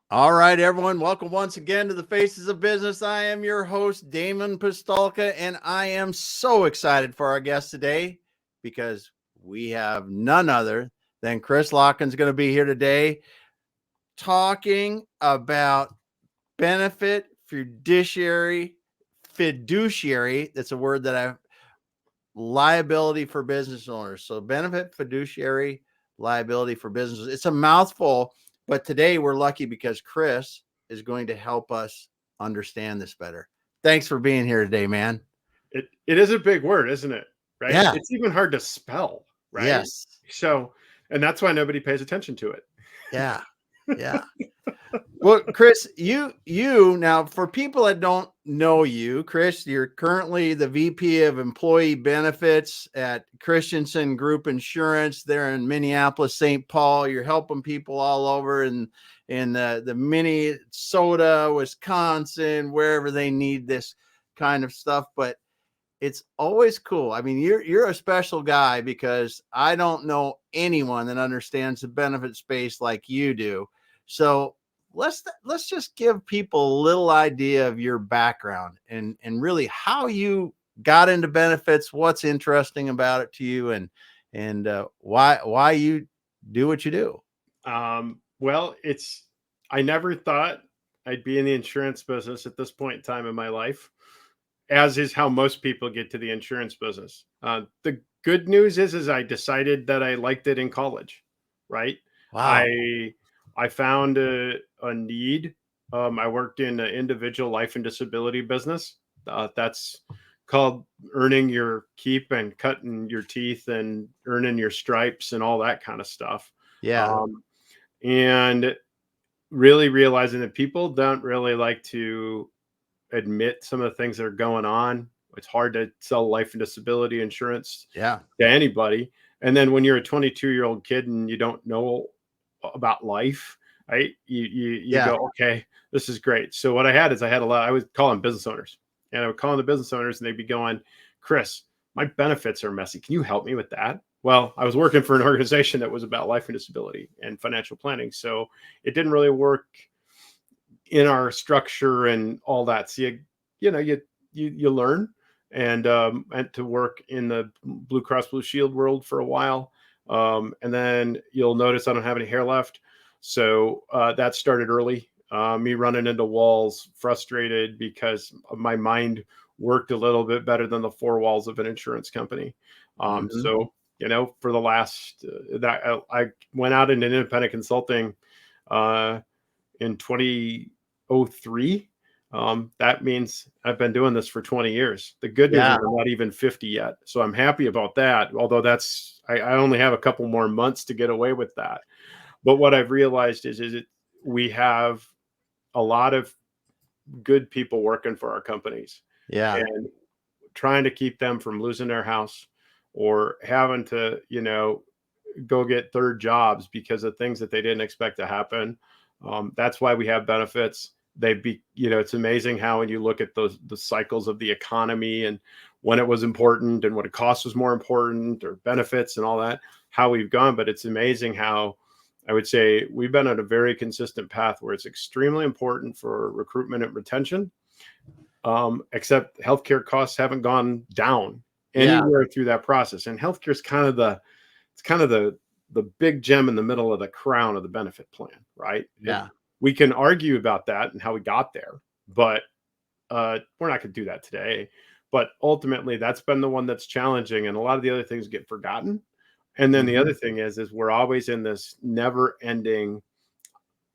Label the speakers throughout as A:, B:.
A: All right, everyone. Welcome once again to the Faces of Business. I am your host, Damon Pistolka, and I am so excited for our guest today because we have none other than Chris Lokken's going to be here today talking about benefit fiduciary. That's a word that liability for business owners. So benefit fiduciary liability for businesses. It's a mouthful, but today we're lucky because Chris is going to help us understand this better. Thanks for being here today, man.
B: It is a big word, isn't it? Right?
A: Yeah.
B: It's even hard to spell, right?
A: Yes.
B: So, and that's why nobody pays attention to it.
A: Yeah. Yeah. Well, Chris, you now for people that don't know you, Chris, you're currently the VP of Employee Benefits at Christensen Group Insurance there in Minneapolis, St. Paul. You're helping people all over in the Minnesota, Wisconsin, wherever they need this kind of stuff. But it's always cool. I mean, you're a special guy because I don't know anyone that understands the benefit space like you do. So let's just give people a little idea of your background and really how you got into benefits, what's interesting about it to you, and why you do what you do.
B: Well, I never thought I'd be in the insurance business at this point in time in my life, as is how most people get to the insurance business. The good news is I decided that I liked it in college, right?
A: Wow.
B: I found a need. I worked in an individual life and disability business. That's called earning your keep and cutting your teeth and earning your stripes and all that kind of stuff.
A: Yeah.
B: Um, and really realizing that people don't really like to admit some of the things that are going on. It's hard to sell life and disability insurance
A: Yeah.
B: to anybody. And then when you're a 22-year-old kid and you don't know about life, right? You
A: Yeah.
B: go, okay, this is great. So what I had is I would call them business owners, and I would call them the business owners, and they'd be going, Chris, my benefits are messy. Can you help me with that? Well, I was working for an organization that was about life and disability and financial planning, so it didn't really work in our structure and all that. So you learn, and to work in the Blue Cross Blue Shield world for a while, and then you'll notice I don't have any hair left. So that started early. Me running into walls, frustrated because my mind worked a little bit better than the four walls of an insurance company.
A: Mm-hmm.
B: So for the last that I went out into independent consulting in 2003. That means I've been doing this for 20 years. The good news is
A: Yeah.
B: I'm not even 50 yet. So I'm happy about that. Although I only have a couple more months to get away with that. But what I've realized we have a lot of good people working for our companies,
A: Yeah.
B: and trying to keep them from losing their house or having to, go get third jobs because of things that they didn't expect to happen. That's why we have benefits. It's amazing how when you look at the cycles of the economy and when it was important and what it cost was more important, or benefits and all that, how we've gone. But it's amazing how I would say we've been on a very consistent path where it's extremely important for recruitment and retention. Except healthcare costs haven't gone down
A: Yeah.
B: anywhere through that process. And healthcare is kind of the big gem in the middle of the crown of the benefit plan, right?
A: Yeah.
B: We can argue about that and how we got there, but we're not going to do that today. But ultimately, that's been the one that's challenging, and a lot of the other things get forgotten. And then the
A: Mm-hmm.
B: other thing is we're always in this never-ending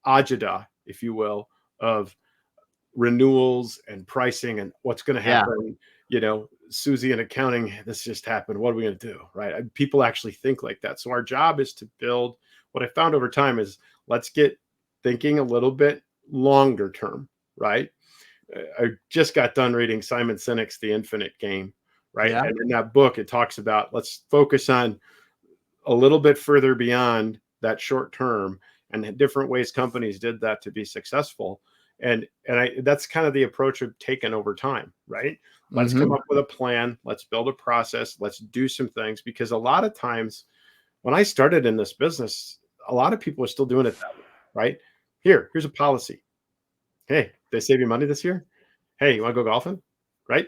B: agita, if you will, of renewals and pricing and what's going to
A: Yeah.
B: happen. Susie in accounting, this just happened. What are we going to do? Right. People actually think like that. So our job is to build. What I found over time is let's get thinking a little bit longer term. Right. I just got done reading Simon Sinek's The Infinite Game. Right.
A: Yeah.
B: And in that book, it talks about let's focus on a little bit further beyond that short term, and different ways companies did that to be successful. And that's kind of the approach I've taken over time, right? Let's
A: Mm-hmm.
B: come up with a plan, let's build a process, let's do some things, because a lot of times when I started in this business, a lot of people are still doing it that way, right? Here's a policy. Hey, they save you money this year. Hey, you want to go golfing? Right?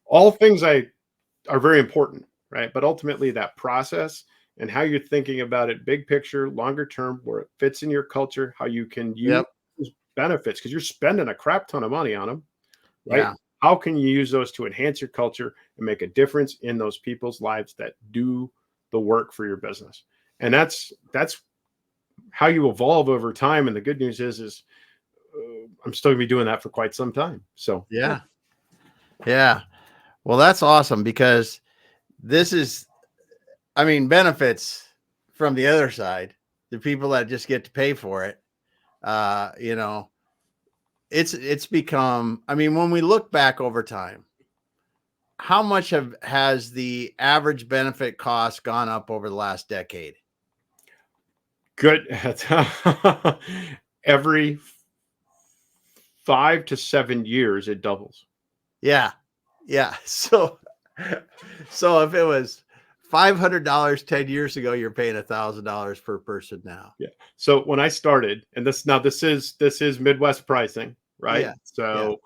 B: All things are very important, right? But ultimately, that process and how you're thinking about it, big picture, longer term, where it fits in your culture, how you can use
A: Yep.
B: benefits because you're spending a crap ton of money on them, right?
A: Yeah.
B: How can you use those to enhance your culture and make a difference in those people's lives that do the work for your business? And that's how you evolve over time. And the good news is I'm still gonna be doing that for quite some time. So yeah.
A: Yeah. Yeah. Well, that's awesome because this is, I mean, benefits from the other side, the people that just get to pay for it. You know, it's become, I mean, when we look back over time, how much has the average benefit cost gone up over the last decade?
B: Good. Every 5 to 7 years, it doubles.
A: Yeah. Yeah. So if it was $500 10 years ago, you're paying $1,000 per person now.
B: Yeah. So when I started, and this is Midwest pricing, right?
A: Yeah. Yeah.
B: So,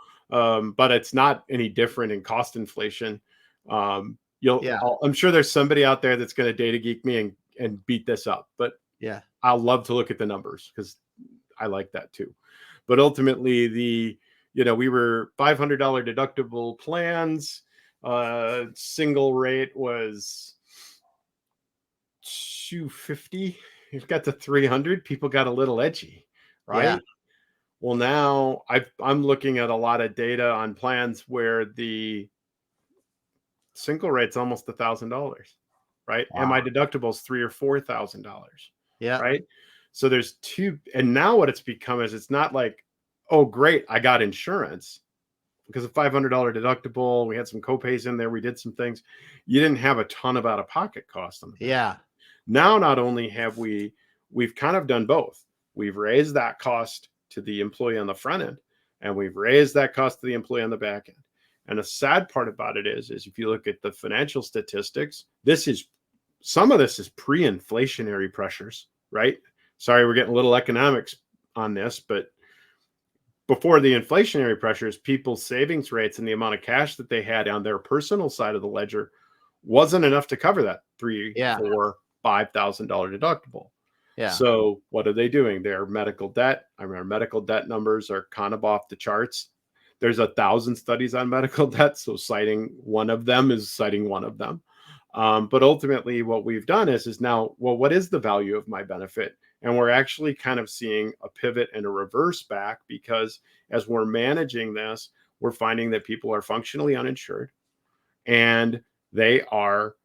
B: but it's not any different in cost inflation.
A: Yeah.
B: I'm sure there's somebody out there that's going to data geek me and beat this up, but
A: Yeah.
B: I'll love to look at the numbers because I like that too. But ultimately, we were $500 deductible plans. Single rate was 250. It got to 300. People got a little edgy,
A: Yeah.
B: right? Well, now I'm looking at a lot of data on plans where the single rate's almost $1,000, right? And my
A: Wow.
B: deductible is $3,000 or $4,000,
A: Yeah.
B: right? So there's two, and now what it's become is it's not like, oh, great, I got insurance because of $500 deductible. We had some copays in there. We did some things. You didn't have a ton of out of pocket cost on the benefit.
A: Yeah.
B: Now, not only have we've kind of done both. We've raised that cost to the employee on the front end, and we've raised that cost to the employee on the back end. And the sad part about it is if you look at the financial statistics, some of this is pre-inflationary pressures, right? Sorry, we're getting a little economics on this, but before the inflationary pressures, people's savings rates and the amount of cash that they had on their personal side of the ledger wasn't enough to cover that three,
A: Yeah.
B: four, $5,000 deductible.
A: Yeah.
B: So what are they doing? Their medical debt. I mean, our medical debt numbers are kind of off the charts. There's 1,000 studies on medical debt, so citing one of them is citing one of them. But ultimately, what we've done is now, well, what is the value of my benefit? And we're actually kind of seeing a pivot and a reverse back because as we're managing this, we're finding that people are functionally uninsured and they are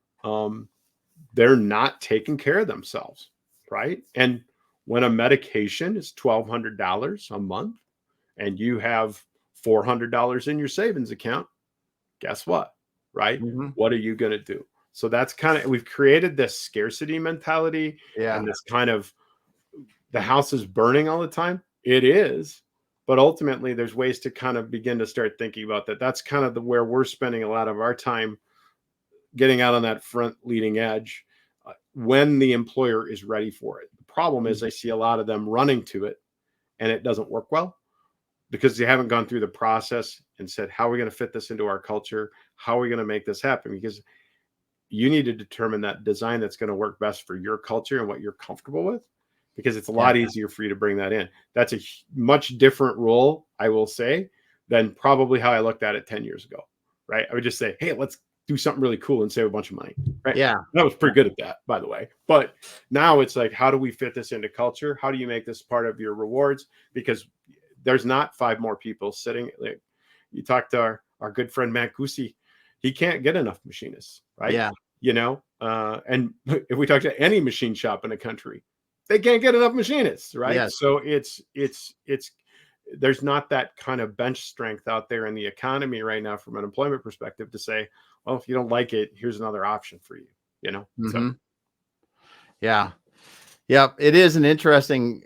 B: they're not taking care of themselves, right? And when a medication is $1,200 a month and you have $400 in your savings account, guess what? Right?
A: Mhm.
B: What are you going to do? So that's kind of, we've created this scarcity mentality
A: Yeah.
B: and this kind of the house is burning all the time. It is. But ultimately, there's ways to kind of begin to start thinking about that. That's kind of where we're spending a lot of our time getting out on that front leading edge when the employer is ready for it. The problem is I see a lot of them running to it and it doesn't work well because they haven't gone through the process and said, how are we going to fit this into our culture? How are we going to make this happen? Because you need to determine that design that's going to work best for your culture and what you're comfortable with, because it's a
A: Yeah.
B: lot easier for you to bring that in. That's a much different role, I will say, than probably how I looked at it 10 years ago, right? I would just say, hey, let's do something really cool and save a bunch of money, right?
A: Yeah.
B: I was pretty good at that, by the way. But now it's like, how do we fit this into culture? How do you make this part of your rewards? Because there's not 5 more people sitting. Like, you talk to our good friend Matt Goosey, he can't get enough machinists, right?
A: Yeah.
B: And if we talk to any machine shop in the country, they can't get enough machinists, right?
A: Yes.
B: So it's there's not that kind of bench strength out there in the economy right now from an employment perspective to say, well, if you don't like it, here's another option for you, So
A: Mhm. Yeah. Yep. It is an interesting,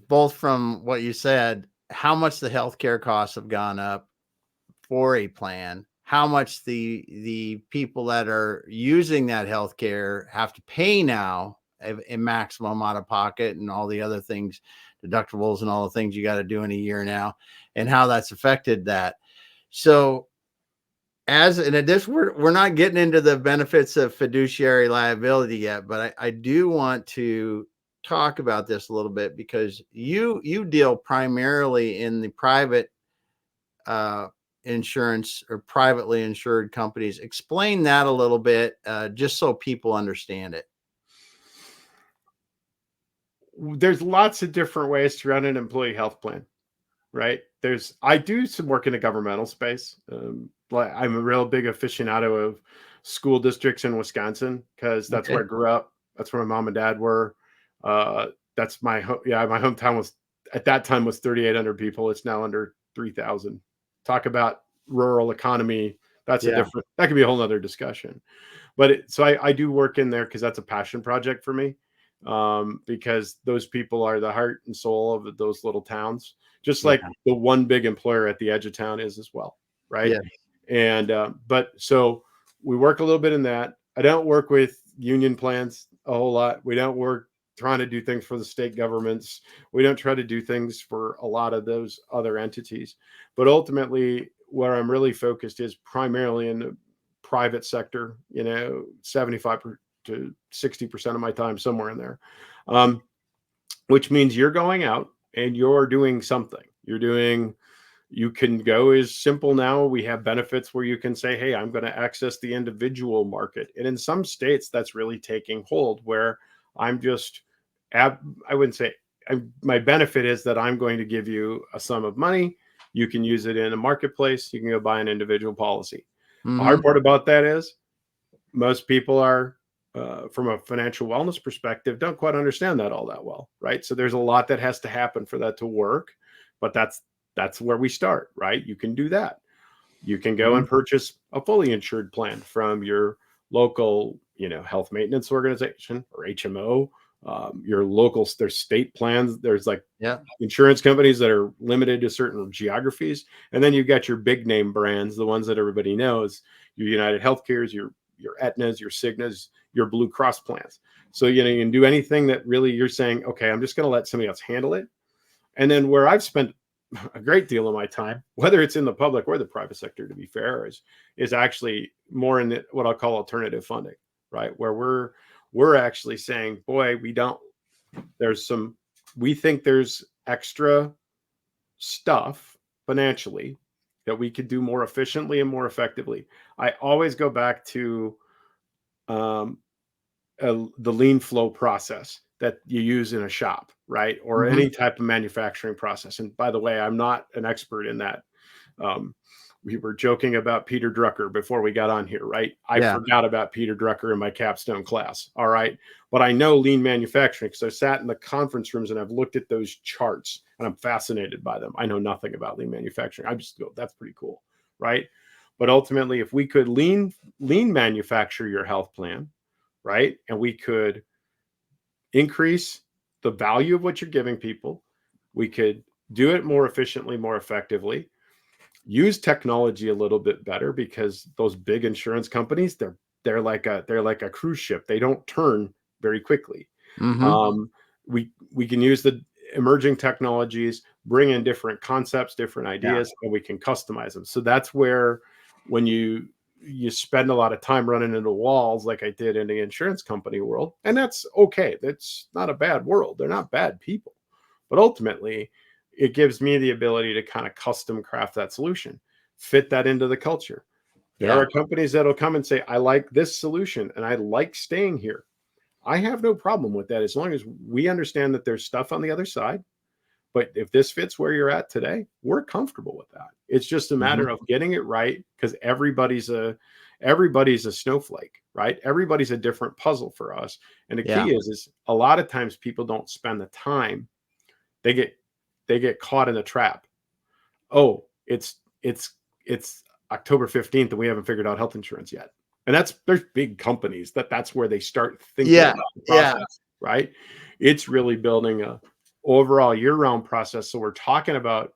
A: both from what you said, how much the healthcare costs have gone up for a plan, how much the people that are using that healthcare have to pay now a maximum out of pocket and all the other things, deductibles and all the things you got to do in a year now, and how that's affected that. So as in addition, we're not getting into the benefits of fiduciary liability yet, but I do want to talk about this a little bit, because you deal primarily in the private insurance or privately insured companies. Explain that a little bit, just so people understand it.
B: There's lots of different ways to run an employee health plan, right? I do some work in the governmental space. I'm a real big aficionado of school districts in Wisconsin, because that's where I grew up. That's where my mom and dad were. That's my hometown was at that time was 3,800 people. It's now under 3,000. Talk about rural economy. That's a different. That could be a whole other discussion. But so I do work in there because that's a passion project for me. Because those people are the heart and soul of those little towns, just like the one big employer at the edge of town is as well, right? And but so we work a little bit in that. I don't work with union plans a whole lot. We don't work trying to do things for the state governments. We don't try to do things for a lot of those other entities. But ultimately, where I'm really focused is primarily in the private sector, 75 to 60% of my time, somewhere in there, which means you're going out and you're doing something. You can go as simple now. We have benefits where you can say, hey, I'm going to access the individual market. And in some states, that's really taking hold, where I'm just, I wouldn't say my benefit is that I'm going to give you a sum of money. You can use it in a marketplace. You can go buy an individual policy. The hard part about that is most people are, from a financial wellness perspective, don't quite understand that all that well, right? So there's a lot that has to happen for that to work, but that's where we start, right? You can do that. You can go and purchase a fully insured plan from your local, health maintenance organization or HMO, your local, there's state plans. There's like insurance companies that are limited to certain geographies. And then you've got your big name brands, the ones that everybody knows, your United Healthcares, your Aetnas, your Cignas, your Blue Cross plans. So, you can do anything that really you're saying, okay, I'm just going to let somebody else handle it. And then where I've spent a great deal of my time, whether it's in the public or the private sector, to be fair, is actually more in what I'll call alternative funding, right? Where we're actually saying, boy, we think there's extra stuff financially that we could do more efficiently and more effectively. I always go back to the lean flow process that you use in a shop, right? Or any type of manufacturing process. And by the way, I'm not an expert in that. We were joking about Peter Drucker before we got on here, right? I forgot about Peter Drucker in my capstone class. All right. But I know lean manufacturing because I sat in the conference rooms and I've looked at those charts and I'm fascinated by them. I know nothing about lean manufacturing. I just go, that's pretty cool. Right. But ultimately, if we could lean manufacture your health plan, right, and we could increase the value of what you're giving people, we could do it more efficiently, more effectively, use technology a little bit better, because those big insurance companies, they're like a cruise ship. They don't turn very quickly. We can use the emerging technologies, bring in different concepts, different ideas, and we can customize them. So that's where, when you spend a lot of time running into walls, like I did in the insurance company world, and that's okay. That's not a bad world. They're not bad people, but ultimately it gives me the ability to kind of custom craft that solution, fit that into the culture. There are companies that'll come and say, I like this solution and I like staying here. I have no problem with that, as long as we understand that there's stuff on the other side. But if this fits where you're at today, we're comfortable with that. It's just a matter of getting it right, because everybody's a snowflake, right? Everybody's a different puzzle for us. And the key is a lot of times people don't spend the time. They get caught in a trap. Oh, it's October 15th and we haven't figured out health insurance yet. And there's big companies that's where they start thinking about the process, right? It's really building a overall year-round process. So we're talking about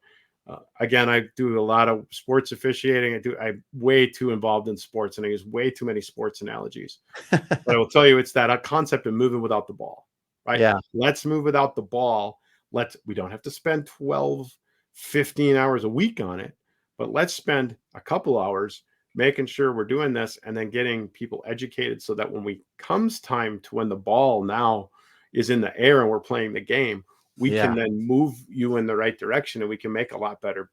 B: Again, I do a lot of sports officiating. I'm way too involved in sports, and I use way too many sports analogies. But I will tell you, it's that concept of moving without the ball, right?
A: Yeah.
B: Let's move without the ball. We don't have to spend 12, 15 hours a week on it, but let's spend a couple hours making sure we're doing this and then getting people educated so that when we comes time to when the ball now is in the air and we're playing the game, we
A: Yeah.
B: can then move you in the right direction and we can make a lot better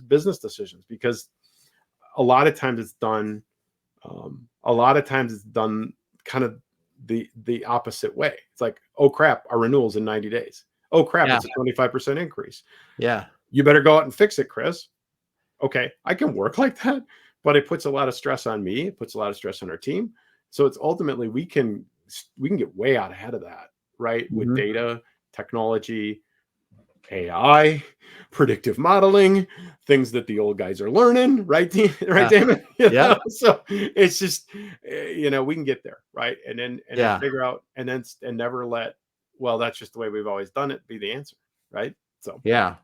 B: business decisions, because a lot of times it's done kind of the opposite way. It's like, oh crap, our renewal's in 90 days. Oh crap,
A: Yeah.
B: it's a 25% increase.
A: Yeah.
B: You better go out and fix it, Chris. Okay, I can work like that, but it puts a lot of stress on me. It puts a lot of stress on our team. So it's ultimately we can get way out ahead of that, right? With
A: Mhm.
B: data, technology, AI, predictive modeling, things that the old guys are learning, right? Right,
A: Yeah.
B: Damon?
A: Yeah.
B: So it's just, we can get there, right? And then
A: Yeah.
B: figure out, and never let, well, that's just the way we've always done it, be the answer, right? So
A: Yeah.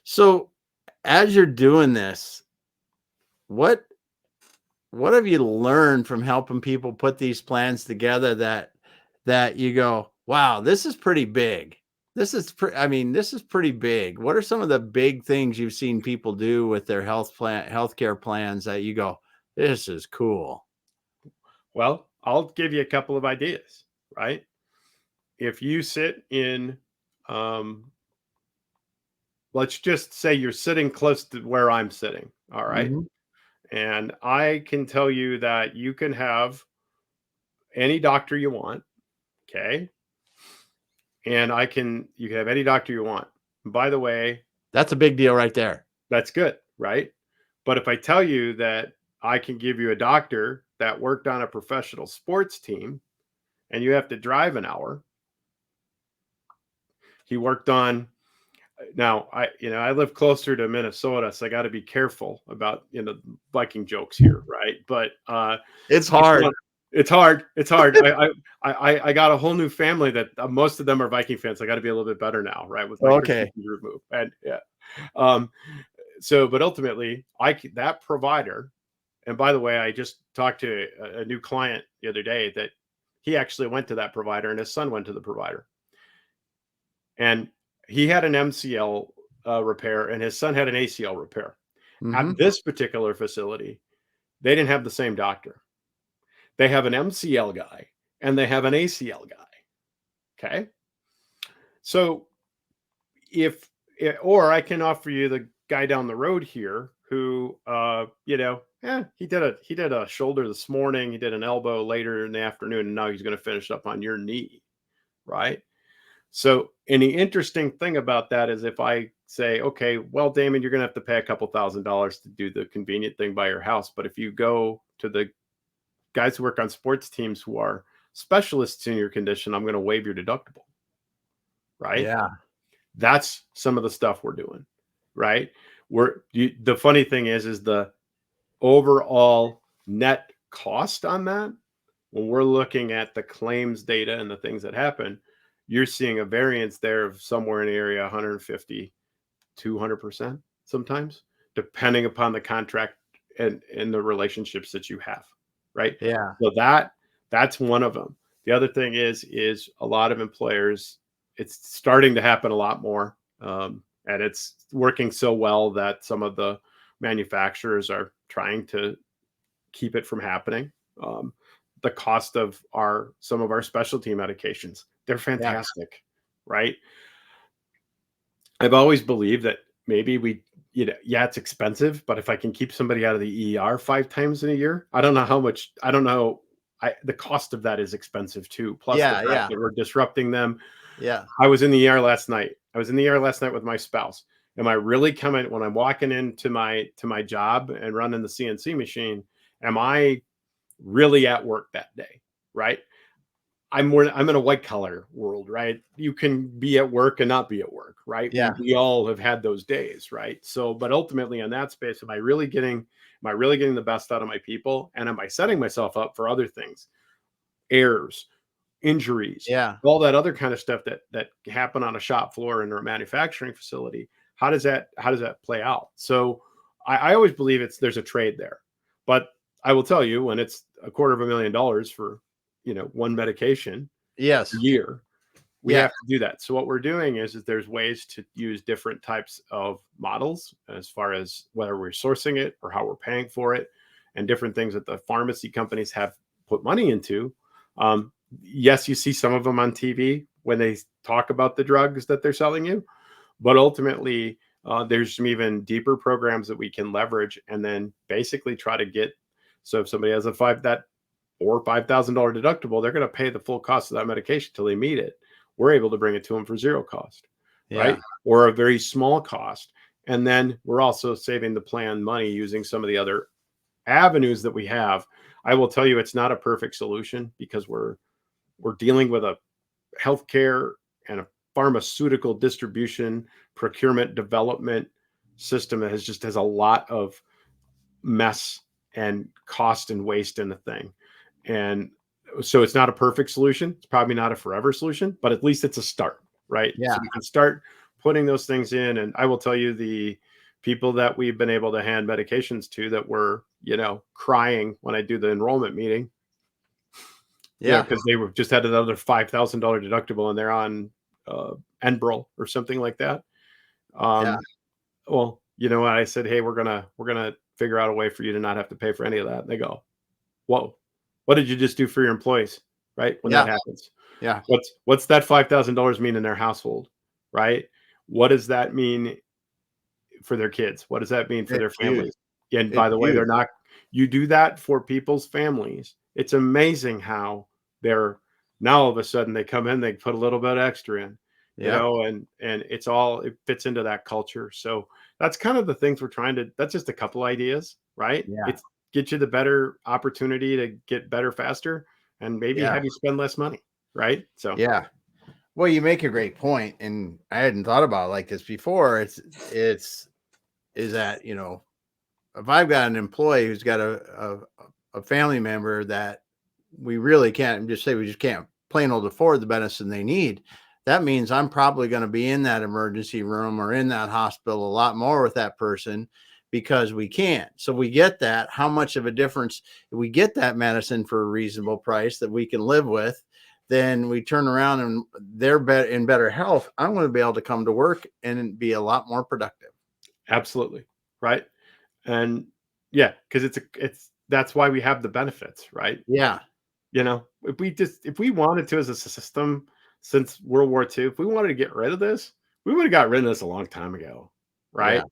A: So as you're doing this, what have you learned from helping people put these plans together that you go, wow, this is pretty big. This is pretty big. What are some of the big things you've seen people do with their healthcare plans that you go, this is cool?
B: well, I'll give you a couple of ideas, right? If you sit in, um, let's just say you're sitting close to where I'm sitting, all right?
A: Mhm.
B: And I can tell you that you can have any doctor you want, okay? And you can have any doctor you want. And by the way,
A: That's a big deal right there.
B: that's good, right? But if I tell you that I can give you a doctor that worked on a professional sports team and you have to drive an hour, he worked on, now I live closer to Minnesota, so I got to be careful about Viking jokes here, right? But
A: It's
B: it's
A: hard.
B: not, it's hard. It's hard. I got a whole new family that most of them are Viking fans. I got to be a little bit better now, right? With my
A: Okay.
B: Christensen Group move, and yeah. But ultimately, that provider. And by the way, I just talked to a new client the other day that he actually went to that provider, and his son went to the provider, and he had an MCL repair, and his son had an ACL repair. At
A: Mhm.
B: this particular facility, they didn't have the same doctor. They have an MCL guy and they have an ACL guy. Okay. So or I can offer you the guy down the road here who, he did a shoulder this morning. He did an elbow later in the afternoon, and now he's going to finish up on your knee. Right. So, and the interesting thing about that is if I say, okay, well, Damon, you're going to have to pay a couple $1,000s to do the convenient thing by your house. But if you go to the guys who work on sports teams who are specialists in your condition, I'm going to waive your deductible. Right.
A: Yeah.
B: That's some of the stuff we're doing. Right. The funny thing is the overall net cost on that, when we're looking at the claims data and the things that happen, you're seeing a variance there of somewhere in the area 150, 200% sometimes, depending upon the contract and the relationships that you have. Right.
A: Yeah.
B: So that's one of them. The other thing is a lot of employers, it's starting to happen a lot more. And it's working so well that some of the manufacturers are trying to keep it from happening. The cost of some of our specialty medications, they're
A: Yeah.
B: fantastic, right? I've always believed that maybe it's expensive, but if I can keep somebody out of the ER 5 times in a year, I don't know how much, I don't know. The cost of that is expensive too. Plus the
A: Yeah.
B: fact
A: Yeah.
B: that we're disrupting them.
A: Yeah.
B: I was in the ER last night. With my spouse. Am I really coming when I'm walking into my job and running the CNC machine? Am I really at work that day? Right. I'm in a white collar world, right? You can be at work and not be at work, right?
A: Yeah.
B: We all have had those days, right? So, but ultimately in that space, am I really getting the best out of my people? And am I setting myself up for other things, errors, injuries,
A: Yeah.
B: all that other kind of stuff that happen on a shop floor in a manufacturing facility? how does that play out? So I always believe there's a trade there, but I will tell you, when it's $250,000 for, one medication a
A: Yes.
B: year, we
A: Yeah.
B: have to do that. So what we're doing is there's ways to use different types of models as far as whether we're sourcing it or how we're paying for it, and different things that the pharmacy companies have put money into. Yes, you see some of them on TV when they talk about the drugs that they're selling you, but ultimately, there's some even deeper programs that we can leverage, and then basically try to get. So if somebody has a $5,000 deductible, they're going to pay the full cost of that medication till they meet it. We're able to bring it to them for zero cost, right?
A: Yeah.
B: Or a very small cost. And then we're also saving the plan money using some of the other avenues that we have. I will tell you, it's not a perfect solution, because we're dealing with a healthcare and a pharmaceutical distribution, procurement, development system that has a lot of mess and cost and waste in the thing. And so it's not a perfect solution. It's probably not a forever solution, but at least it's a start, right?
A: Yeah.
B: So we can start putting those things in. And I will tell you, the people that we've been able to hand medications to that were, crying when I do the enrollment meeting,
A: Yeah.
B: because they were just had another $5,000 deductible and they're on Enbrel or something like that.
A: Yeah.
B: Well, you know what? I said, hey, we're gonna figure out a way for you to not have to pay for any of that. And they go, whoa, what did you just do for your employees? Right? When that
A: Yeah.
B: happens,
A: Yeah.
B: what's that $5,000 mean in their household? Right? What does that mean for their kids? What does that mean for their
A: It's huge.
B: families? And by
A: It's
B: the way,
A: huge.
B: you do that for people's families. It's amazing how they're now all of a sudden they come in, they put a little bit extra in,
A: Yeah.
B: and it fits into that culture. So that's kind of the things we're trying to, that's just a couple ideas, right?
A: Yeah.
B: It's get you the better opportunity to get better faster, and maybe
A: Yeah.
B: have you spend less money, right? So
A: Yeah. Well, you make a great point, and I hadn't thought about it like this before. It's is that, if I've got an employee who's got a family member that we really can't just say we just can't plain old afford the medicine they need, that means I'm probably going to be in that emergency room or in that hospital a lot more with that person, because we can't. So we get that. How much of a difference if we get that medicine for a reasonable price that we can live with? Then we turn around and they're in better health. I'm going to be able to come to work and be a lot more productive.
B: absolutely, right? And yeah, because it's that's why we have the benefits, right?
A: Yeah.
B: If we wanted to as a system, since World War II, if we wanted to get rid of this, we would have got rid of this a long time ago,
A: Yeah.
B: right?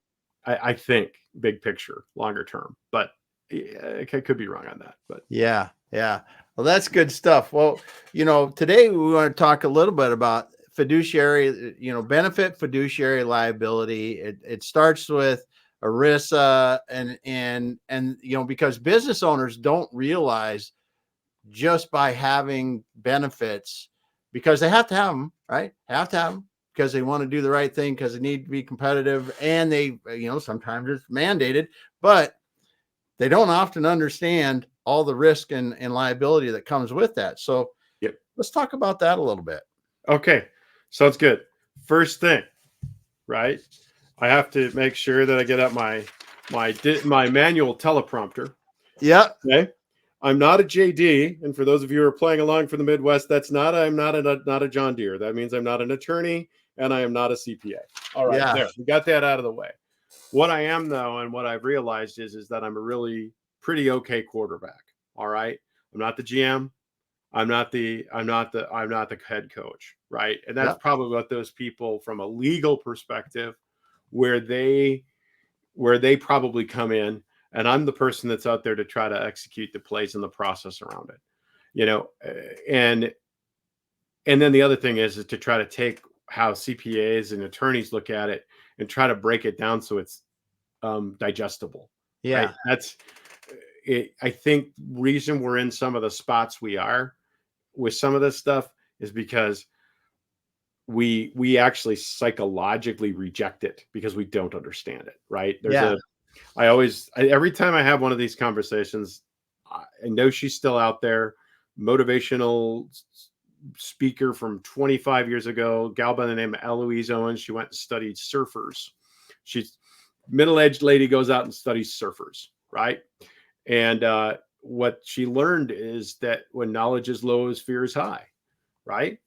B: I think big picture, longer term, but I could be wrong on that. But
A: Yeah, yeah. Well, that's good stuff. Well, today we want to talk a little bit about fiduciary, benefit fiduciary liability. It starts with ERISA and because business owners don't realize, just by having benefits, because they have to have them, right? Have to have them because they want to do the right thing, because they need to be competitive, and they, sometimes it's mandated, but they don't often understand all the risk and liability that comes with that. So
B: yep.
A: let's talk about that a little bit.
B: Okay. Sounds good. First thing, right? I have to make sure that I get out my manual teleprompter.
A: Yeah.
B: Okay. I'm not a JD, and for those of you who are playing along from the Midwest, I'm not a John Deere. That means I'm not an attorney, and I am not a CPA. All right,
A: Yeah.
B: there, we got that out of the way. What I am, though, and what I've realized is that I'm a really pretty okay quarterback. All right, I'm not the GM. I'm not the head coach, right? And that's
A: Yeah.
B: probably what those people from a legal perspective, where they probably come in, and I'm the person that's out there to try to execute the plays and the process around it, and then the other thing is to try to take how CPAs and attorneys look at it and try to break it down so it's digestible, right?
A: Yeah.
B: That's it. I think reason we're in some of the spots we are with some of this stuff is because we actually psychologically reject it because we don't understand it, right?
A: Yeah.
B: Every time I have one of these conversations, I know she's still out there, motivational speaker from 25 years ago, gal by the name of Eloise Owens. She went and studied surfers she's middle-aged lady, goes out and studies surfers, right? And what she learned is that when knowledge is low, is fear is high, right?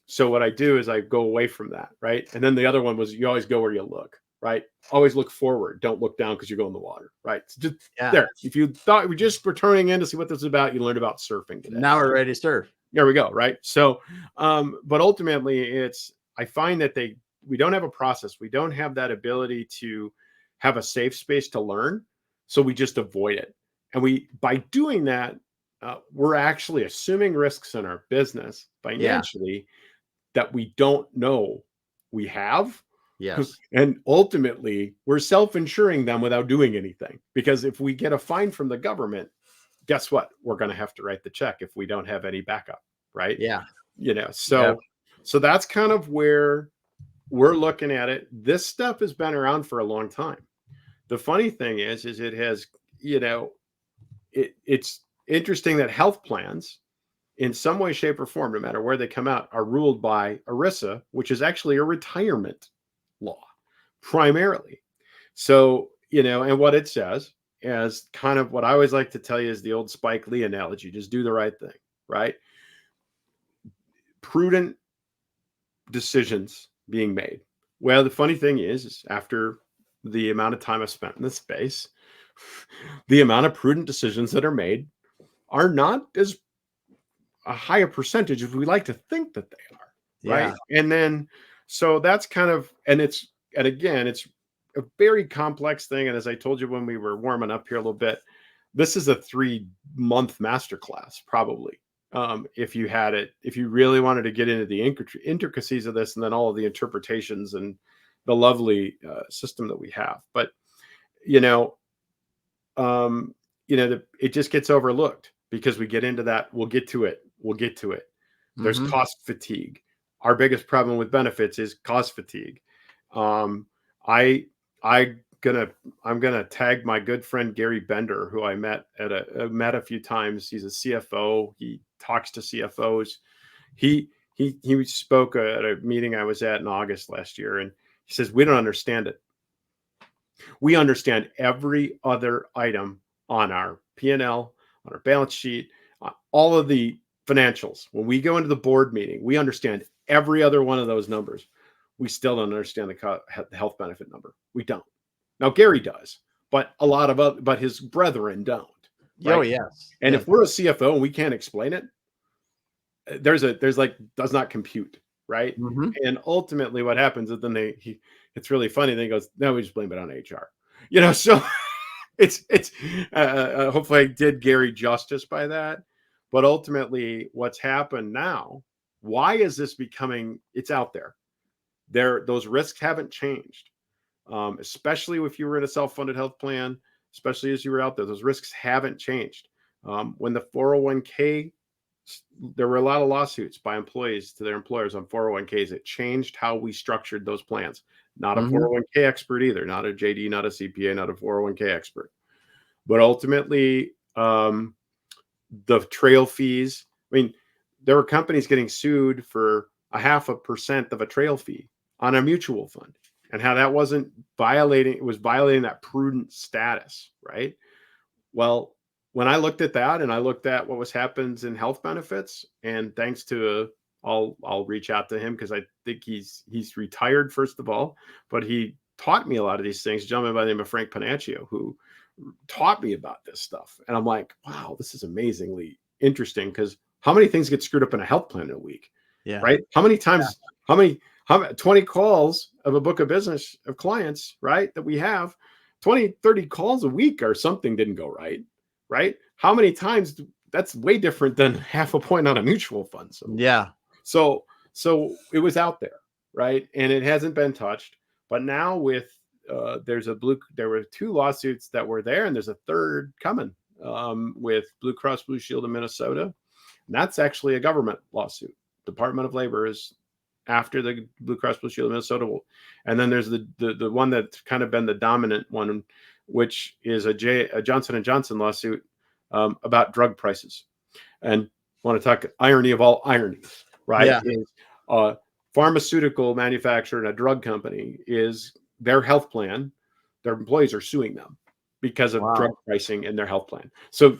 B: So what I do is I go away from that, right? And then the other one was you always go where you look, right? Always look forward. Don't look down because you go in the water, right? So just there. If you thought we just were turning in to see what this is about, you learned about surfing today.
A: Now we're ready to surf.
B: There we go, right? So, but ultimately, I find that we don't have a process. We don't have that ability to have a safe space to learn, so we just avoid it. And by doing that, we're actually assuming risks in our business financially that we don't know we have.
A: Yes.
B: And ultimately, we're self-insuring them without doing anything. Because if we get a fine from the government, guess what? We're going to have to write the check if we don't have any backup, right?
A: Yeah.
B: So that's kind of where we're looking at it. This stuff has been around for a long time. The funny thing is it has, it's interesting that health plans, in some way, shape, or form, no matter where they come out, are ruled by ERISA, which is actually a retirement law, primarily. So, and what it says, as kind of what I always like to tell you is the old Spike Lee analogy: just do the right thing, right? Prudent decisions being made. Well, the funny thing is after the amount of time I've spent in this space, the amount of prudent decisions that are made are not as a higher percentage as we like to think that they are, right? And then, so that's kind of, and again, it's a very complex thing. And as I told you when we were warming up here a little bit, this is a 3-month masterclass, probably. If you really wanted to get into the intricacies of this, and then all of the interpretations and the lovely system that we have. But, it just gets overlooked because we get into that. We'll get to it. There's cost fatigue. Our biggest problem with benefits is cost fatigue. I'm gonna tag my good friend Gary Bender, who I met a few times. He's a CFO. He talks to CFOs. He spoke at a meeting I was at in August last year, and he says, we don't understand it. We understand every other item on our P&L, on our balance sheet, on all of the financials. When we go into the board meeting, we understand every other one of those numbers. We still don't understand the health benefit number. We don't. Now Gary does, but but his brethren don't. Right?
A: Oh yes.
B: And if we're a CFO and we can't explain it, there's does not compute, right? And ultimately, what happens is then it's really funny. Then he goes, no, we just blame it on HR. So it's hopefully I did Gary justice by that. But ultimately, what's happened now? Why is this becoming? It's out there. Those risks haven't changed. Especially if you were in a self-funded health plan, especially as you were out there, those risks haven't changed. When the 401k, there were a lot of lawsuits by employees to their employers on 401ks. It changed how we structured those plans. Not a 401k expert either, not a JD, not a CPA, not a 401k expert. But ultimately, the trail fees, there were companies getting sued for 0.5% of a trail fee on a mutual fund. And how that was violating that prudent status, right? Well, when I looked at that and I looked at what happens in health benefits, and thanks to I'll reach out to him because I think he's retired, first of all, but he taught me a lot of these things. A gentleman by the name of Frank Panaccio, who taught me about this stuff. And I'm like, wow, this is amazingly interesting, because how many things get screwed up in a health plan in a week? Yeah. Right? How many times, how many 20 calls of a book of business of clients, right, that we have, 20, 30 calls a week or something didn't go right, right? How many times? That's way different than 0.5 point on a mutual fund. So it was out there, right? And it hasn't been touched. But now with there were 2 lawsuits that were there, and there's a third coming with Blue Cross Blue Shield of Minnesota. And that's actually a government lawsuit. Department of Labor is after the Blue Cross Blue Shield of Minnesota. And then there's the one that's kind of been the dominant one, which is a Johnson & Johnson lawsuit about drug prices. And I want to talk irony of all ironies, right? Yeah. Is a pharmaceutical manufacturer and a drug company is their health plan, their employees are suing them because of drug
A: Wow.
B: pricing in their health plan. So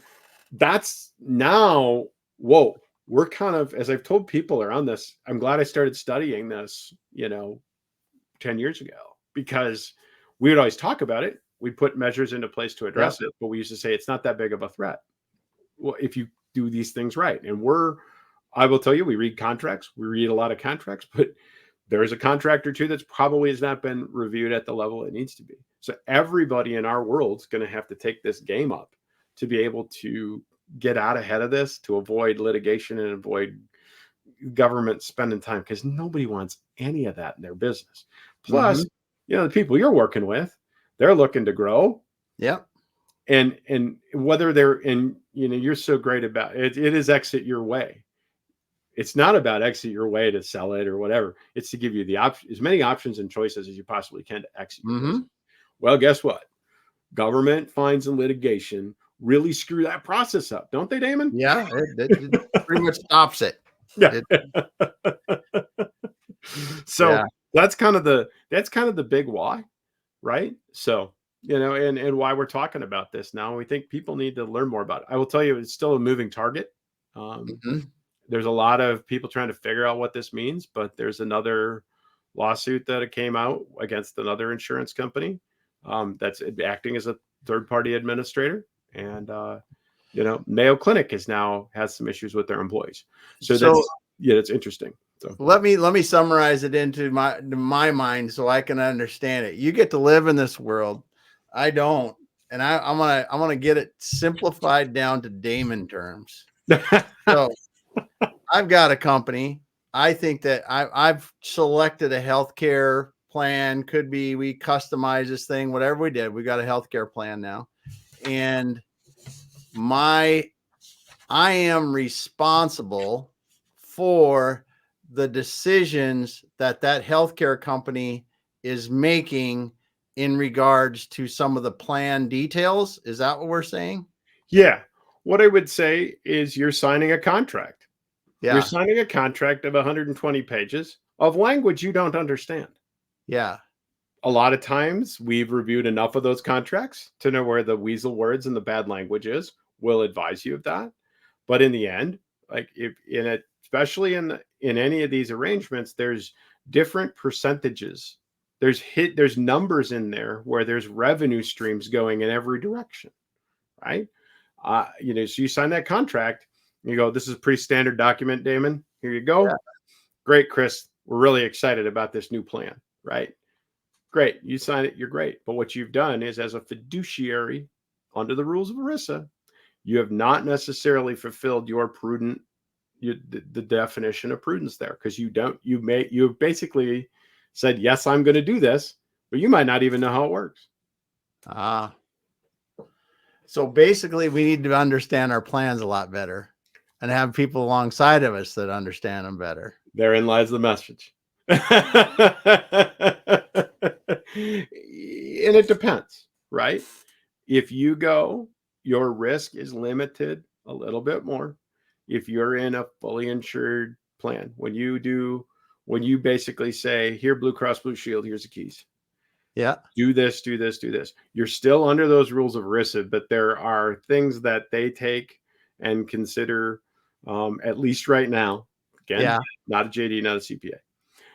B: that's now, whoa, we're kind of, as I've told people around this, I'm glad I started studying this, 10 years ago, because we would always talk about it. We put measures into place to address it, but we used to say it's not that big of a threat. Well, if you do these things right, and I will tell you, we read contracts, we read a lot of contracts, but there is a contract or two that's probably has not been reviewed at the level it needs to be. So everybody in our world is going to have to take this game up to be able to get out ahead of this, to avoid litigation and avoid government spending time, because nobody wants any of that in their business. Plus, the people you're working with, they're looking to grow.
A: Yep.
B: And whether they're in, you're so great about it, it is exit your way. It's not about exit your way to sell it or whatever. It's to give you the option, as many options and choices as you possibly can to exit your business. Well, guess what? Government fines and litigation really screw that process up, don't they, Damon?
A: Yeah, it pretty much stops it.
B: Yeah. So that's kind of the big why, right? So, and why we're talking about this now. We think people need to learn more about it. I will tell you, it's still a moving target. There's a lot of people trying to figure out what this means, but there's another lawsuit that came out against another insurance company that's acting as a third-party administrator. And, Mayo Clinic has some issues with their employees. So that's interesting. So
A: let me summarize it into my mind so I can understand it. You get to live in this world. I don't. And I'm gonna get it simplified down to Damon terms. So I've got a company. I think that I've selected a healthcare plan. Could be we customize this thing, whatever we did. We got a healthcare plan now. And I am responsible for the decisions that healthcare company is making in regards to some of the plan details. Is that what we're saying?
B: Yeah. What I would say is you're signing a contract.
A: Yeah.
B: You're signing a contract of 120 pages of language you don't understand.
A: Yeah.
B: A lot of times we've reviewed enough of those contracts to know where the weasel words and the bad language is. We'll advise you of that. But in the end, like especially in any of these arrangements, there's different percentages. There's numbers in there where there's revenue streams going in every direction, right? So you sign that contract, you go, this is a pretty standard document, Damon. Here you go. Yeah. Great, Chris. We're really excited about this new plan, right? Great. You sign it. You're great. But what you've done is, as a fiduciary under the rules of ERISA, you have not necessarily fulfilled your the definition of prudence there, because you basically said, yes, I'm going to do this, but you might not even know how it works.
A: So basically we need to understand our plans a lot better and have people alongside of us that understand them better.
B: Therein lies the message. And it depends, right? If you go, your risk is limited a little bit more. If you're in a fully insured plan, when you basically say, here, Blue Cross Blue Shield, here's the keys.
A: Yeah.
B: Do this, do this, do this. You're still under those rules of ERISA, but there are things that they take and consider, at least right now. Again, not a JD, not a CPA.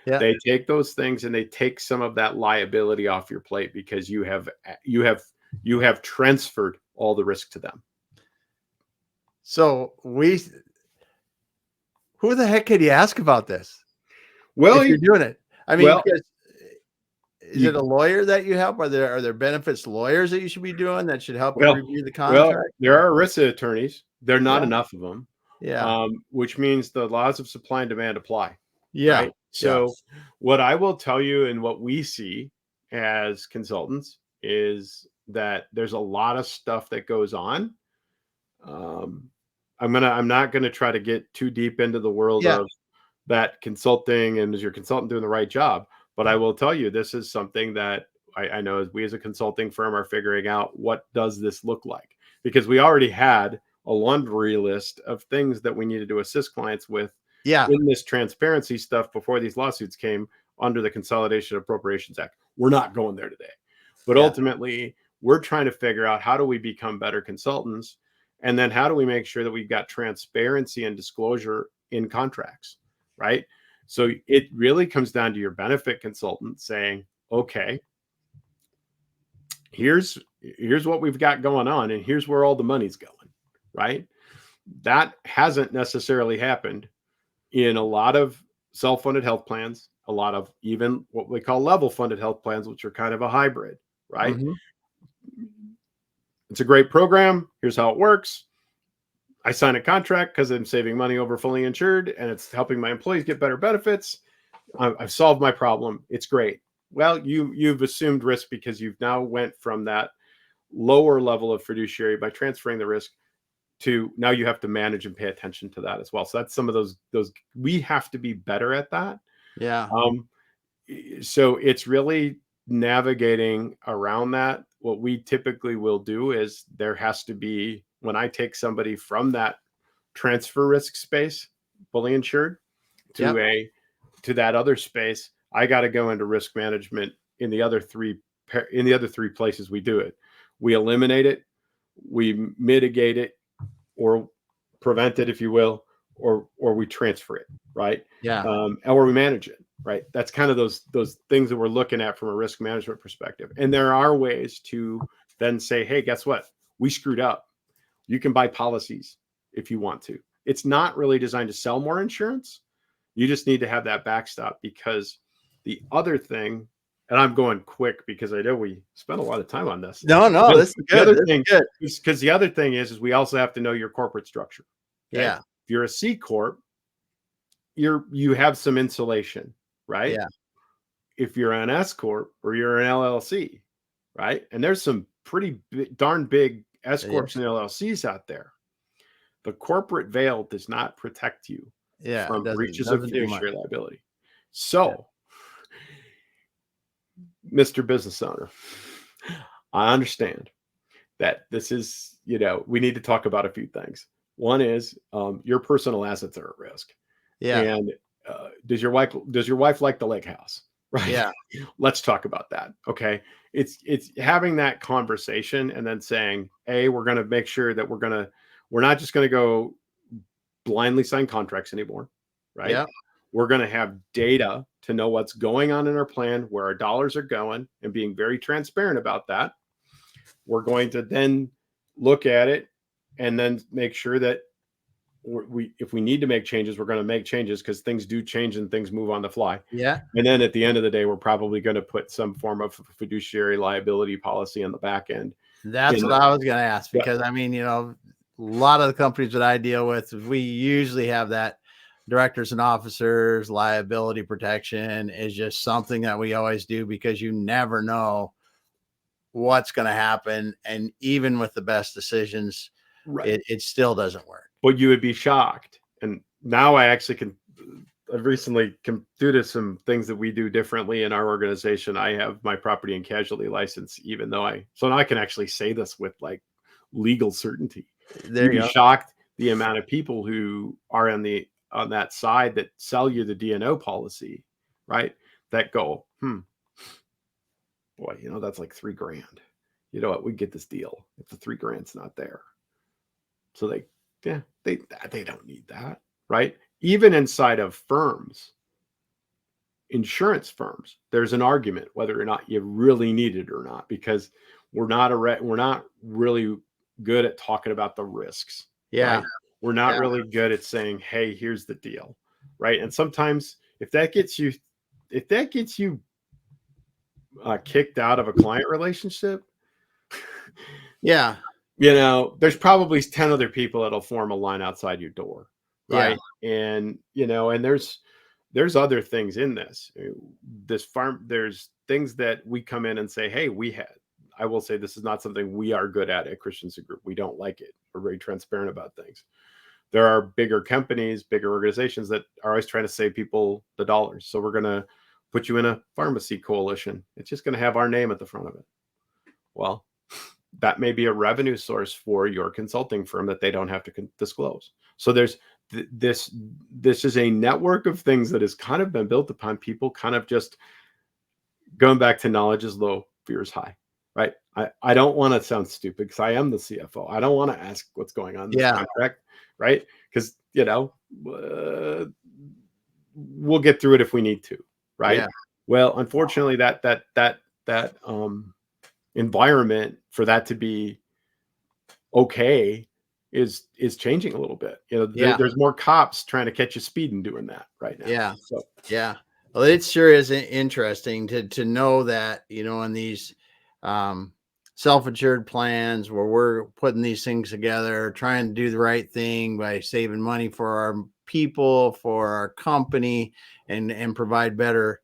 B: Yeah. They take those things and they take some of that liability off your plate, because you have transferred all the risk to them.
A: So who the heck could you ask about this?
B: Well,
A: if you're doing it, I mean, is it a lawyer that you help? Are there benefits lawyers that you should be doing that should help you review the contract?
B: Well, there are ERISA attorneys. There are not enough of them.
A: Yeah.
B: Which means the laws of supply and demand apply.
A: Yeah.
B: Right? So what I will tell you, and what we see as consultants, is that there's a lot of stuff that goes on. I'm not gonna try to get too deep into the world of that consulting and is your consultant doing the right job. But I will tell you, this is something that I know we as a consulting firm are figuring out, what does this look like? Because we already had a laundry list of things that we needed to assist clients with in this transparency stuff before these lawsuits came under the Consolidation Appropriations Act. we're not going there today. But ultimately, we're trying to figure out how do we become better consultants, and then how do we make sure that we've got transparency and disclosure in contracts, right? So it really comes down to your benefit consultant saying, okay, here's what we've got going on, and here's where all the money's going, right? That hasn't necessarily happened in a lot of self-funded health plans, a lot of even what we call level funded health plans, which are kind of a hybrid, right? It's a great program. Here's how it works. I sign a contract because I'm saving money over fully insured, and it's helping my employees get better benefits. I've solved my problem. It's great. Well, you've assumed risk because you've now went from that lower level of fiduciary by transferring the risk to now you have to manage and pay attention to that as well. So that's some of those we have to be better at that.
A: Yeah.
B: So it's really navigating around that. What we typically will do is there has to be, when I take somebody from that transfer risk space, fully insured, to that other space, I got to go into risk management in the other three places we do it. We eliminate it, we mitigate it, or prevent it, if you will, or we transfer it, right? Or we manage it, right? That's kind of those things that we're looking at from a risk management perspective. And there are ways to then say, hey, guess what? We screwed up. You can buy policies if you want to. It's not really designed to sell more insurance. You just need to have that backstop, because the other thing, and I'm going quick because I know we spent a lot of time on this.
A: No, this is good.
B: The other thing, because the other thing is we also have to know your corporate structure. Okay?
A: Yeah.
B: If you're a C corp, you have some insulation, right?
A: Yeah.
B: If you're an S corp or you're an LLC, right? And there's some pretty darn big S corps and LLCs out there. The corporate veil does not protect you from breaches of fiduciary liability. So, Mr. Business Owner, I understand that this is, we need to talk about a few things. One is your personal assets are at risk. And does your wife like the lake house? Right. Let's talk about that. Okay. It's having that conversation and then saying, hey, we're going to make sure that we're not just going to go blindly sign contracts anymore. Right. We're going to have data to know what's going on in our plan, where our dollars are going, and being very transparent about that. We're going to then look at it and then make sure that if we need to make changes, we're going to make changes, because things do change and things move on the fly. And then at the end of the day, we're probably going to put some form of fiduciary liability policy on the back end.
A: That's what I was going to ask, because I mean, a lot of the companies that I deal with, we usually have that directors and officers liability protection is just something that we always do, because you never know what's going to happen. And even with the best decisions, it still doesn't work.
B: But you would be shocked. And now I actually I've recently due to some things that we do differently in our organization, I have my property and casualty license, even though so now I can actually say this with like legal certainty. You'd be shocked the amount of people who are on that side that sell you the D&O policy, right? That go, boy, that's like $3,000. You know what? We get this deal if the $3,000's not there. So they don't need that, right? Even inside of firms, insurance firms, there's an argument whether or not you really need it or not, because we're not really good at talking about the risks. Right? We're not really good at saying, hey, here's the deal, right? And sometimes if that gets you kicked out of a client relationship, there's probably 10 other people that'll form a line outside your door, right? And and there's other things in this farm. There's things that we come in and say, hey, I will say this is not something we are good at Christensen Group. We don't like it. We're very transparent about things. There are bigger companies, bigger organizations that are always trying to save people the dollars. So we're going to put you in a pharmacy coalition. It's just going to have our name at the front of it. Well, that may be a revenue source for your consulting firm that they don't have to disclose. So there's this is a network of things that has kind of been built upon people kind of just going back to knowledge is low, fear is high, right? I don't want to sound stupid because I am the CFO. I don't want to ask what's going on in this contract, right? Because, we'll get through it if we need to, right?
A: Yeah.
B: Well, unfortunately, that environment for that to be okay is changing a little bit. There's more cops trying to catch you speeding doing that right now.
A: Yeah.
B: So
A: Yeah. Well, it sure is interesting to know that, in these self-insured plans where we're putting these things together, trying to do the right thing by saving money for our people, for our company, and provide better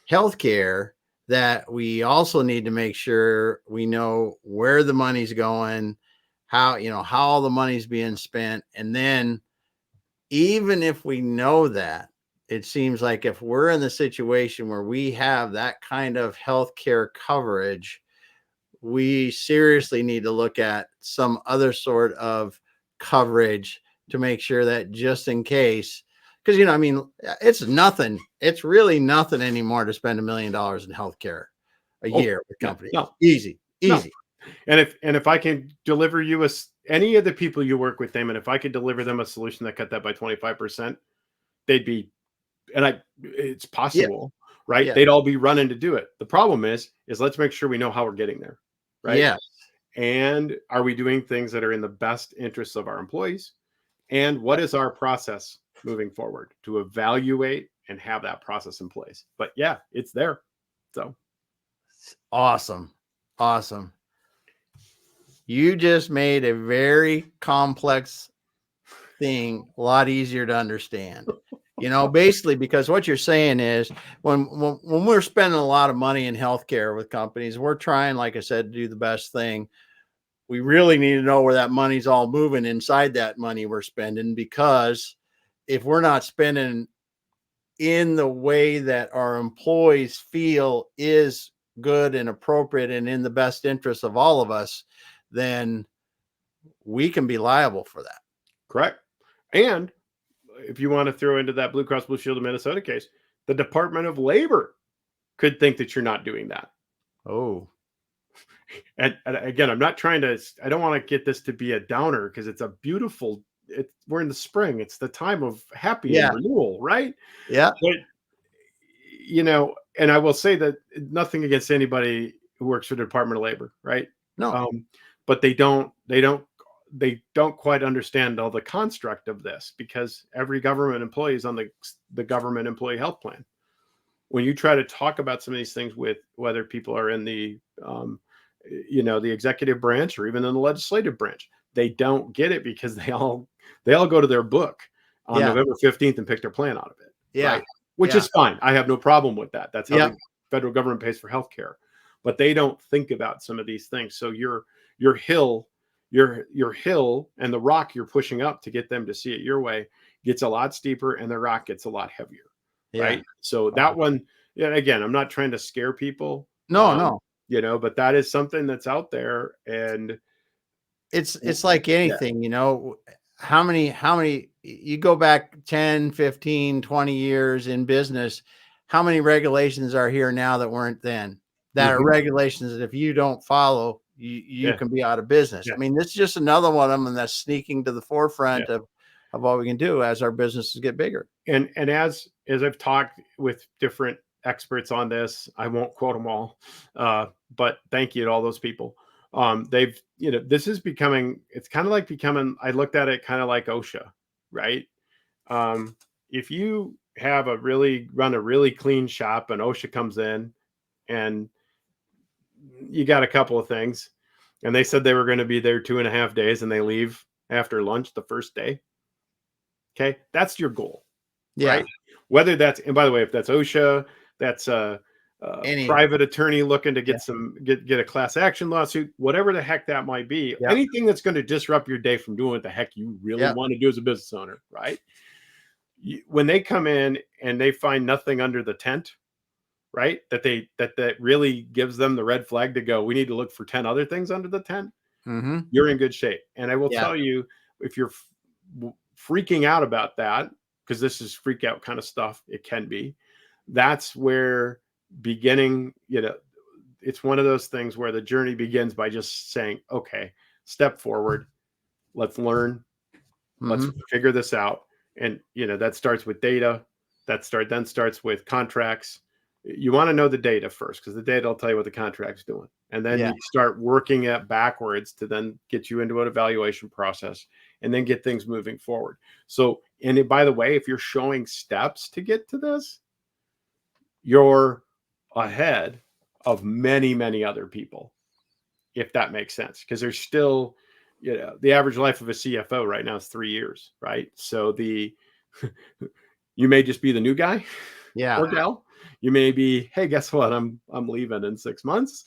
A: healthcare, that we also need to make sure we know where the money's going, how all the money's being spent. And then even if we know that, it seems like if we're in the situation where we have that kind of healthcare coverage, we seriously need to look at some other sort of coverage to make sure that just in case, because, it's nothing. It's really nothing anymore to spend $1 million in healthcare a year with companies.
B: No.
A: Easy.
B: And if I can deliver you any of the people you work with, Damon, if I could deliver them a solution that cut that by 25%, they'd be, it's possible, right?
A: Yeah.
B: They'd all be running to do it. The problem is let's make sure we know how we're getting there, right?
A: Yeah.
B: And are we doing things that are in the best interests of our employees? And what is our process moving forward to evaluate and have that process in place? But yeah, it's there. So
A: awesome. You just made a very complex thing a lot easier to understand. Basically, because what you're saying is when we're spending a lot of money in healthcare with companies, we're trying, like I said, to do the best thing. We really need to know where that money's all moving inside that money we're spending, because if we're not spending in the way that our employees feel is good and appropriate and in the best interest of all of us, then we can be liable for that.
B: correct. And if you want to throw into that Blue Cross Blue Shield of Minnesota case, the Department of Labor could think that you're not doing that.
A: Oh.
B: And again, I don't want to get this to be a downer, because it's a beautiful, we're in the spring. It's the time of happy and renewal, right?
A: Yeah.
B: But, and I will say that nothing against anybody who works for the Department of Labor, right?
A: No.
B: But they don't quite understand all the construct of this, because every government employee is on the government employee health plan. When you try to talk about some of these things with whether people are in the the executive branch or even in the legislative branch, they don't get it, because they all go to their book on November 15th and pick their plan out of it.
A: Yeah.
B: Right? Which is fine. I have no problem with that. That's how the federal government pays for healthcare. But they don't think about some of these things. So your hill and the rock you're pushing up to get them to see it your way gets a lot steeper, and the rock gets a lot heavier. Right. So that one, again, I'm not trying to scare people.
A: No.
B: But that is something that's out there. And
A: it's like anything, how many, you go back 10, 15, 20 years in business, how many regulations are here now that weren't then, that are regulations that if you don't follow, you can be out of business.
B: Yeah.
A: I mean, this is just another one of them that's sneaking to the forefront of what we can do as our businesses get bigger.
B: And as I've talked with different experts on this, I won't quote them all, but thank you to all those people. They've, this is becoming, I looked at it kind of like OSHA, right? If you run a really clean shop and OSHA comes in and you got a couple of things, and they said they were going to be there 2.5 days and they leave after lunch the first day. Okay. That's your goal.
A: Yeah.
B: Right? Whether that's, and by the way, if that's OSHA, that's a private attorney looking to get get a class action lawsuit, whatever the heck that might be, anything that's going to disrupt your day from doing what the heck you really want to do as a business owner, right? When they come in and they find nothing under the tent, right, that really gives them the red flag to go, we need to look for 10 other things under the tent, you're in good shape. And I will tell you, if you're freaking out about that, because this is freak out kind of stuff, it can be, that's where beginning, it's one of those things where the journey begins by just saying, okay, step forward, let's learn, let's figure this out. And, that starts with data, then starts with contracts. You want to know the data first, because the data will tell you what the contract's doing. And then you start working it backwards to then get you into an evaluation process and then get things moving forward. So, and by the way, if you're showing steps to get to this, you're ahead of many, many other people, if that makes sense. Because there's still, the average life of a CFO right now is 3 years, right? So you may just be the new guy or gal. You may be, hey, guess what? I'm leaving in 6 months,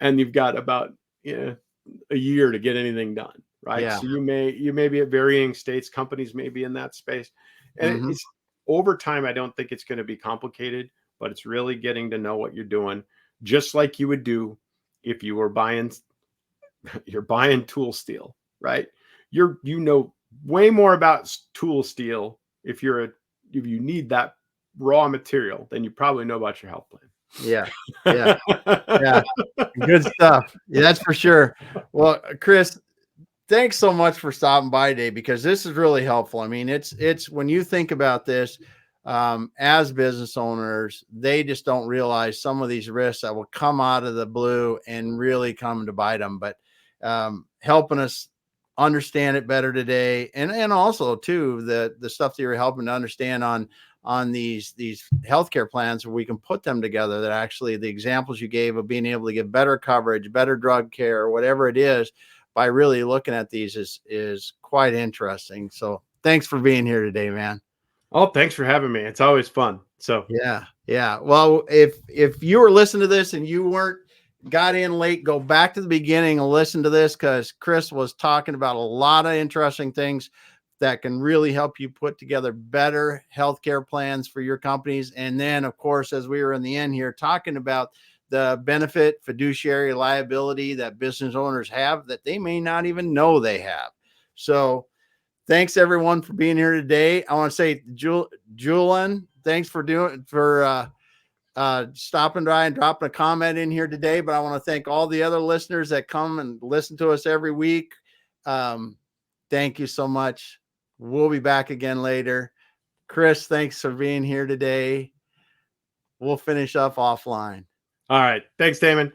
B: and you've got about a year to get anything done, right?
A: Yeah.
B: So you may be at varying states. Companies may be in that space, and it's over time. I don't think it's going to be complicated, but it's really getting to know what you're doing, just like you would do if you were buying tool steel, right? You know way more about tool steel if you need that raw material than you probably know about your health plan.
A: Yeah. Good stuff. Yeah, that's for sure. Well, Chris, thanks so much for stopping by today, because this is really helpful. I mean, it's when you think about this, as business owners, they just don't realize some of these risks that will come out of the blue and really come to bite them. But helping us understand it better today, and also too the stuff that you're helping to understand on these healthcare plans, where we can put them together, that actually the examples you gave of being able to get better coverage, better drug care, whatever it is, by really looking at these is quite interesting. So thanks for being here today, man.
B: Oh, thanks for having me. It's always fun. So
A: yeah. Well, if you were listening to this and you got in late, go back to the beginning and listen to this, because Chris was talking about a lot of interesting things that can really help you put together better healthcare plans for your companies. And then, of course, as we were in the end here, talking about the benefit fiduciary liability that business owners have that they may not even know they have. So thanks everyone for being here today. I want to say, Julian, thanks for stopping by and dropping a comment in here today. But I want to thank all the other listeners that come and listen to us every week. Thank you so much. We'll be back again later. Chris, thanks for being here today. We'll finish up offline.
B: All right. Thanks, Damon.